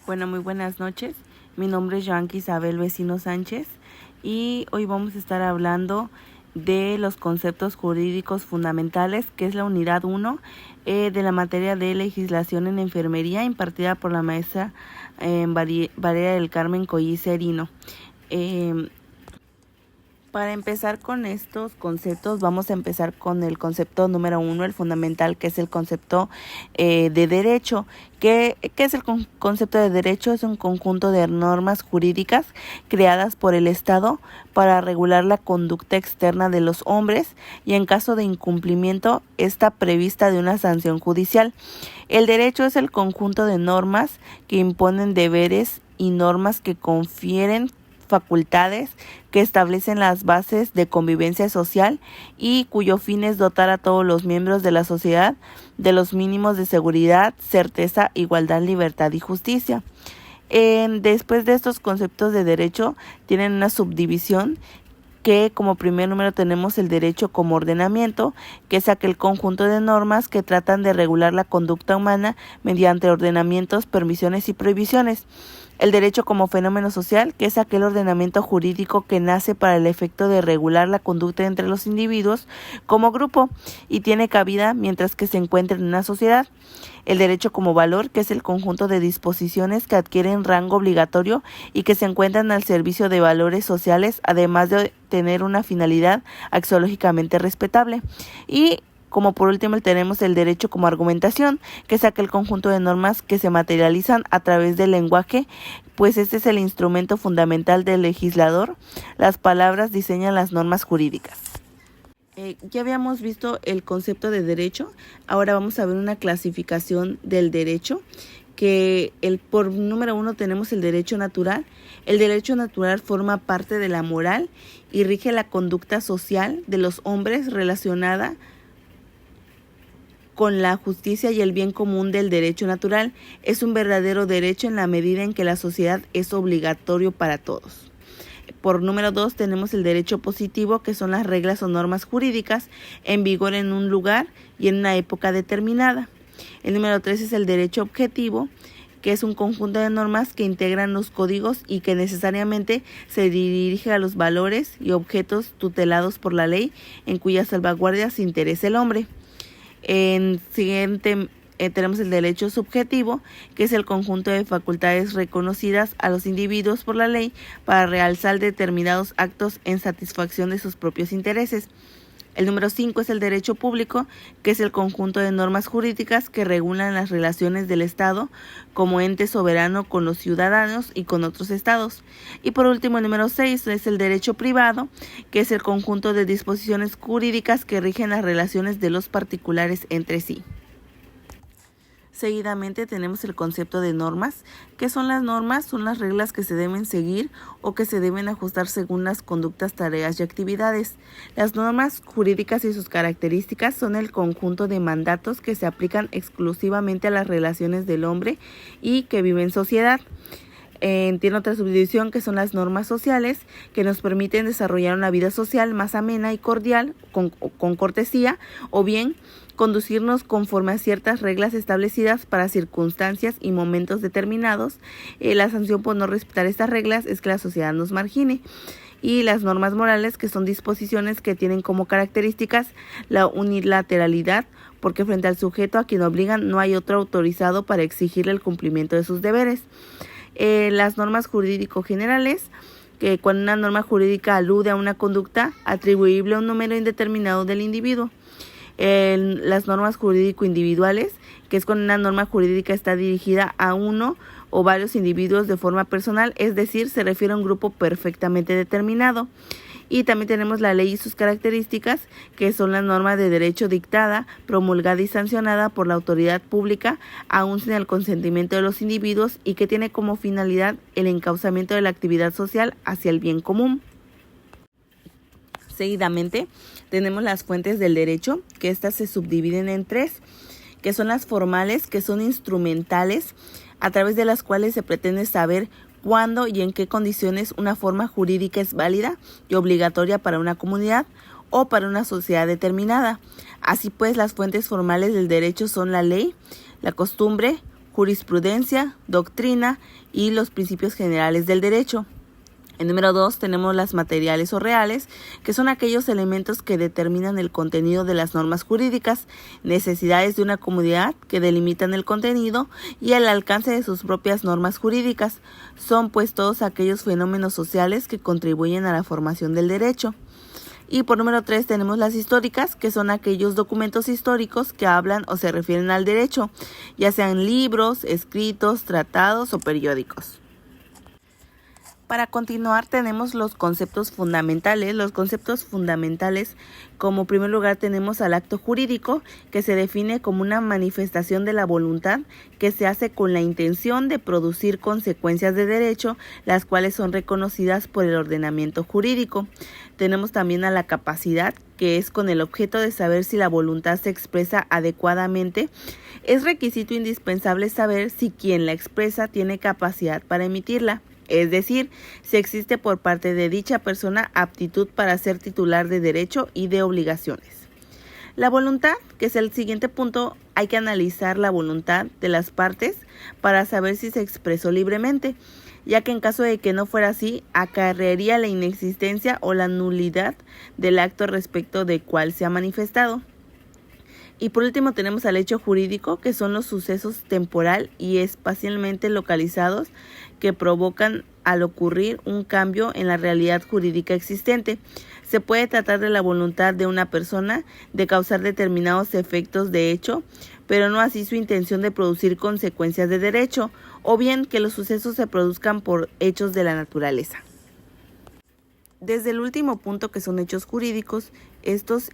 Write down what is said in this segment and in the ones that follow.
Bueno, muy buenas noches. Mi nombre es Joanqui Isabel Vecino Sánchez y hoy vamos a estar hablando de los conceptos jurídicos fundamentales, que es la unidad 1 de la materia de legislación en enfermería impartida por la maestra Valeria del Carmen Collicerino. Para empezar con estos conceptos, vamos a empezar con el concepto número 1, el fundamental, que es el concepto de derecho. ¿Qué es el concepto de derecho? Es un conjunto de normas jurídicas creadas por el Estado para regular la conducta externa de los hombres y en caso de incumplimiento está prevista de una sanción judicial. El derecho es el conjunto de normas que imponen deberes y normas que confieren facultades, que establecen las bases de convivencia social y cuyo fin es dotar a todos los miembros de la sociedad de los mínimos de seguridad, certeza, igualdad, libertad y justicia. Después de estos conceptos de derecho tienen una subdivisión que como primer número tenemos el derecho como ordenamiento, que es aquel conjunto de normas que tratan de regular la conducta humana mediante ordenamientos, permisiones y prohibiciones. El derecho como fenómeno social, que es aquel ordenamiento jurídico que nace para el efecto de regular la conducta entre los individuos como grupo y tiene cabida mientras que se encuentra en una sociedad. El derecho como valor, que es el conjunto de disposiciones que adquieren rango obligatorio y que se encuentran al servicio de valores sociales, además de tener una finalidad axiológicamente respetable. Y como por último tenemos el derecho como argumentación, que es aquel conjunto de normas que se materializan a través del lenguaje, pues este es el instrumento fundamental del legislador. Las palabras diseñan las normas jurídicas. Ya habíamos visto el concepto de derecho, ahora vamos a ver una clasificación del derecho, que por número 1 tenemos el derecho natural. El derecho natural forma parte de la moral y rige la conducta social de los hombres relacionada con la justicia y el bien común del derecho natural. Es un verdadero derecho en la medida en que la sociedad es obligatorio para todos. Por número 2 tenemos el derecho positivo, que son las reglas o normas jurídicas en vigor en un lugar y en una época determinada. El número 3 es el derecho objetivo, que es un conjunto de normas que integran los códigos y que necesariamente se dirige a los valores y objetos tutelados por la ley, en cuya salvaguardia se interesa el hombre. En siguiente tenemos el derecho subjetivo, que es el conjunto de facultades reconocidas a los individuos por la ley para realizar determinados actos en satisfacción de sus propios intereses. El número 5 es el derecho público, que es el conjunto de normas jurídicas que regulan las relaciones del Estado como ente soberano con los ciudadanos y con otros estados. Y por último, el número 6 es el derecho privado, que es el conjunto de disposiciones jurídicas que rigen las relaciones de los particulares entre sí. Seguidamente tenemos el concepto de normas. ¿Qué son las normas? Son las reglas que se deben seguir o que se deben ajustar según las conductas, tareas y actividades. Las normas jurídicas y sus características son el conjunto de mandatos que se aplican exclusivamente a las relaciones del hombre y que vive en sociedad. Tiene otra subdivisión que son las normas sociales, que nos permiten desarrollar una vida social más amena y cordial, con cortesía, o bien conducirnos conforme a ciertas reglas establecidas para circunstancias y momentos determinados. La sanción por no respetar estas reglas es que la sociedad nos margine. Y las normas morales, que son disposiciones que tienen como características la unilateralidad, porque frente al sujeto a quien obligan no hay otro autorizado para exigirle el cumplimiento de sus deberes. Las normas jurídico generales, que cuando una norma jurídica alude a una conducta atribuible a un número indeterminado del individuo. Las normas jurídico individuales, que es cuando una norma jurídica está dirigida a uno o varios individuos de forma personal, es decir, se refiere a un grupo perfectamente determinado. Y también tenemos la ley y sus características, que son las normas de derecho dictada, promulgada y sancionada por la autoridad pública, aún sin el consentimiento de los individuos, y que tiene como finalidad el encauzamiento de la actividad social hacia el bien común. Seguidamente tenemos las fuentes del derecho, que estas se subdividen en 3, que son las formales, que son instrumentales, a través de las cuales se pretende saber cuándo y en qué condiciones una forma jurídica es válida y obligatoria para una comunidad o para una sociedad determinada. Así pues, las fuentes formales del derecho son la ley, la costumbre, jurisprudencia, doctrina y los principios generales del derecho. En número 2 tenemos las materiales o reales, que son aquellos elementos que determinan el contenido de las normas jurídicas, necesidades de una comunidad que delimitan el contenido y el alcance de sus propias normas jurídicas. Son pues todos aquellos fenómenos sociales que contribuyen a la formación del derecho. Y por número 3 tenemos las históricas, que son aquellos documentos históricos que hablan o se refieren al derecho, ya sean libros, escritos, tratados o periódicos. Para continuar tenemos los conceptos fundamentales. Los conceptos fundamentales, como primer lugar tenemos al acto jurídico, que se define como una manifestación de la voluntad que se hace con la intención de producir consecuencias de derecho, las cuales son reconocidas por el ordenamiento jurídico. Tenemos también a la capacidad, que es con el objeto de saber si la voluntad se expresa adecuadamente. Es requisito indispensable saber si quien la expresa tiene capacidad para emitirla. Es decir, si existe por parte de dicha persona aptitud para ser titular de derecho y de obligaciones. La voluntad, que es el siguiente punto, hay que analizar la voluntad de las partes para saber si se expresó libremente, ya que en caso de que no fuera así, acarrearía la inexistencia o la nulidad del acto respecto del cual se ha manifestado. Y por último tenemos al hecho jurídico, que son los sucesos temporal y espacialmente localizados que provocan al ocurrir un cambio en la realidad jurídica existente. Se puede tratar de la voluntad de una persona de causar determinados efectos de hecho, pero no así su intención de producir consecuencias de derecho, o bien que los sucesos se produzcan por hechos de la naturaleza. Desde el último punto, que son hechos jurídicos, estos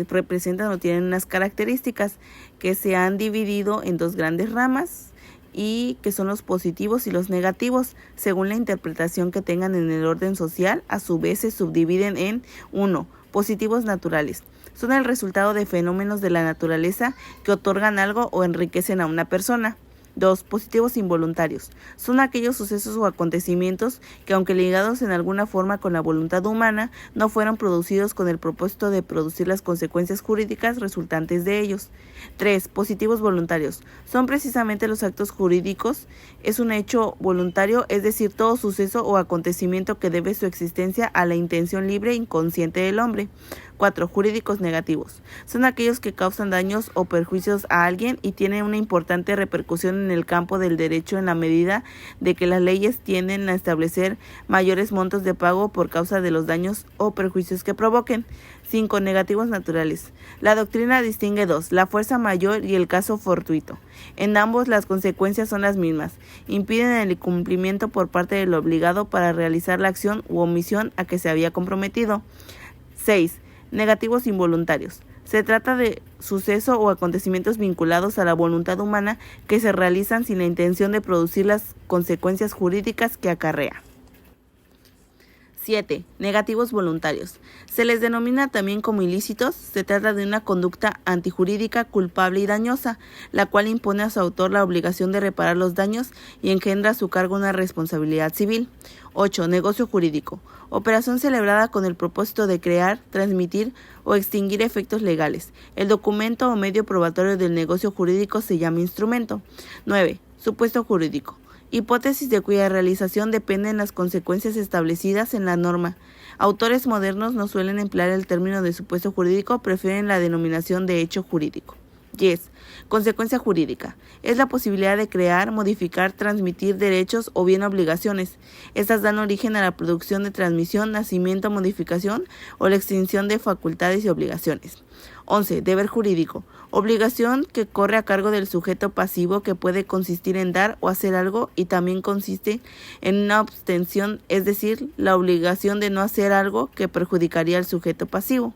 representan o tienen unas características que se han dividido en dos grandes ramas y que son los positivos y los negativos. Según la interpretación que tengan en el orden social, a su vez se subdividen en 1. Positivos naturales. Son el resultado de fenómenos de la naturaleza que otorgan algo o enriquecen a una persona. 2. Positivos involuntarios. Son aquellos sucesos o acontecimientos que, aunque ligados en alguna forma con la voluntad humana, no fueron producidos con el propósito de producir las consecuencias jurídicas resultantes de ellos. 3. Positivos voluntarios. Son precisamente los actos jurídicos. Es un hecho voluntario, es decir, todo suceso o acontecimiento que debe su existencia a la intención libre e inconsciente del hombre. 4. Jurídicos negativos. Son aquellos que causan daños o perjuicios a alguien y tienen una importante repercusión en el campo del derecho en la medida de que las leyes tienden a establecer mayores montos de pago por causa de los daños o perjuicios que provoquen. 5. Negativos naturales. La doctrina distingue dos: la fuerza mayor y el caso fortuito. En ambos las consecuencias son las mismas. Impiden el cumplimiento por parte del obligado para realizar la acción u omisión a que se había comprometido. 6. Negativos involuntarios. Se trata de sucesos o acontecimientos vinculados a la voluntad humana que se realizan sin la intención de producir las consecuencias jurídicas que acarrea. 7. Negativos voluntarios. Se les denomina también como ilícitos. Se trata de una conducta antijurídica, culpable y dañosa, la cual impone a su autor la obligación de reparar los daños y engendra a su cargo una responsabilidad civil. 8. Negocio jurídico. Operación celebrada con el propósito de crear, transmitir o extinguir efectos legales. El documento o medio probatorio del negocio jurídico se llama instrumento. 9. Supuesto jurídico. Hipótesis de cuya realización dependen las consecuencias establecidas en la norma. Autores modernos no suelen emplear el término de supuesto jurídico, prefieren la denominación de hecho jurídico. 10. Consecuencia jurídica. Es la posibilidad de crear, modificar, transmitir derechos o bien obligaciones. Estas dan origen a la producción de transmisión, nacimiento, modificación o la extinción de facultades y obligaciones. 11. Deber jurídico. Obligación que corre a cargo del sujeto pasivo, que puede consistir en dar o hacer algo y también consiste en una abstención, es decir, la obligación de no hacer algo que perjudicaría al sujeto pasivo.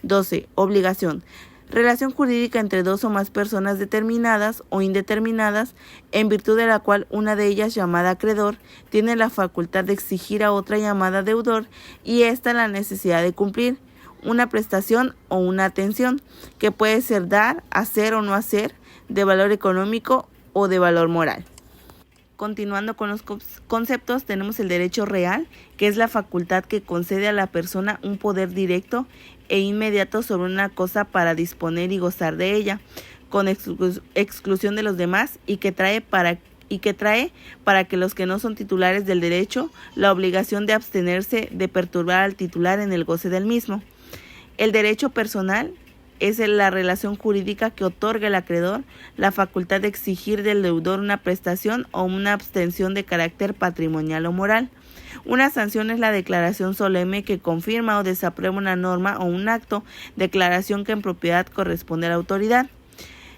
12. Obligación. Relación jurídica entre dos o más personas determinadas o indeterminadas, en virtud de la cual una de ellas, llamada acreedor, tiene la facultad de exigir a otra llamada deudor y ésta la necesidad de cumplir una prestación o una atención, que puede ser dar, hacer o no hacer, de valor económico o de valor moral. Continuando con los conceptos, tenemos el derecho real, que es la facultad que concede a la persona un poder directo e inmediato sobre una cosa para disponer y gozar de ella. con exclusión de los demás y que trae para que los que no son titulares del derecho la obligación de abstenerse de perturbar al titular en el goce del mismo. El derecho personal es la relación jurídica que otorga al acreedor la facultad de exigir del deudor una prestación o una abstención de carácter patrimonial o moral. Una sanción es la declaración solemne que confirma o desaprueba una norma o un acto, declaración que en propiedad corresponde a la autoridad.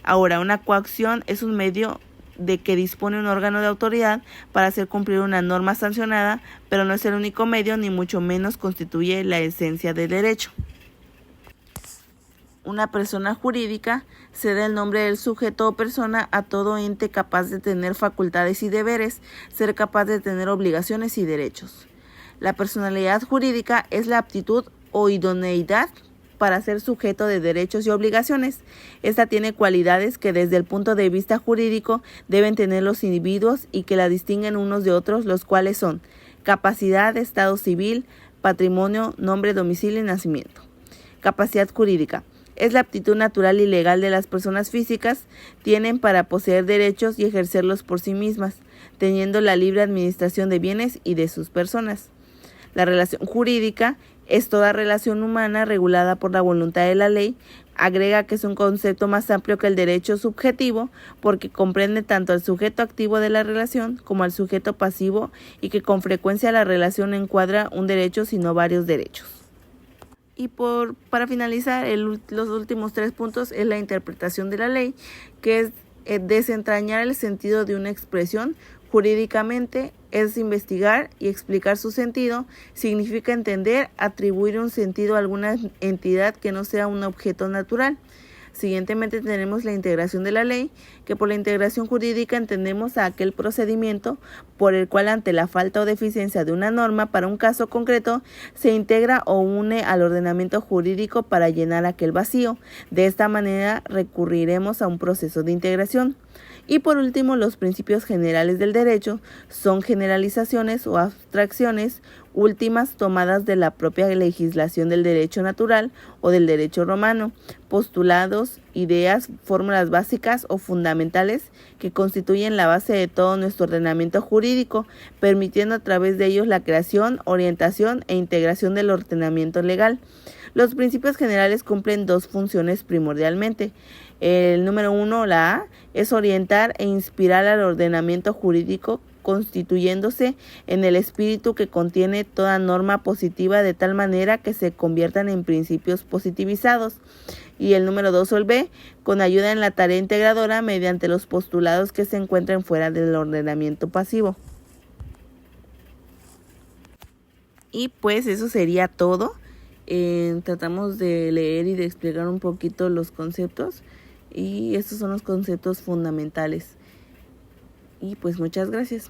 Ahora, una coacción es un medio de que dispone un órgano de autoridad para hacer cumplir una norma sancionada, pero no es el único medio, ni mucho menos constituye la esencia del derecho. Una persona jurídica se da el nombre del sujeto o persona a todo ente capaz de tener facultades y deberes, ser capaz de tener obligaciones y derechos. La personalidad jurídica es la aptitud o idoneidad para ser sujeto de derechos y obligaciones. Esta tiene cualidades que desde el punto de vista jurídico deben tener los individuos y que la distinguen unos de otros, los cuales son capacidad, estado civil, patrimonio, nombre, domicilio y nacimiento. Capacidad jurídica es la aptitud natural y legal de las personas físicas, tienen para poseer derechos y ejercerlos por sí mismas, teniendo la libre administración de bienes y de sus personas. La relación jurídica es toda relación humana regulada por la voluntad de la ley. Agrega que es un concepto más amplio que el derecho subjetivo porque comprende tanto al sujeto activo de la relación como al sujeto pasivo y que con frecuencia la relación encuadra un derecho sino varios derechos. Y para finalizar, los últimos 3 puntos es la interpretación de la ley, que es desentrañar el sentido de una expresión jurídicamente, es investigar y explicar su sentido, significa entender, atribuir un sentido a alguna entidad que no sea un objeto natural. Siguientemente tenemos la integración de la ley, que por la integración jurídica entendemos a aquel procedimiento por el cual ante la falta o deficiencia de una norma para un caso concreto se integra o une al ordenamiento jurídico para llenar aquel vacío. De esta manera recurriremos a un proceso de integración. Y por último, los principios generales del derecho son generalizaciones o abstracciones últimas tomadas de la propia legislación del derecho natural o del derecho romano, postulados, ideas, fórmulas básicas o fundamentales que constituyen la base de todo nuestro ordenamiento jurídico, permitiendo a través de ellos la creación, orientación e integración del ordenamiento legal. Los principios generales cumplen 2 funciones primordialmente. El número 1, la A, es orientar e inspirar al ordenamiento jurídico constituyéndose en el espíritu que contiene toda norma positiva de tal manera que se conviertan en principios positivizados. Y el número 2 o el B, con ayuda en la tarea integradora mediante los postulados que se encuentren fuera del ordenamiento pasivo. Y pues eso sería todo. Tratamos de leer y de explicar un poquito los conceptos y estos son los conceptos fundamentales. Y pues muchas gracias.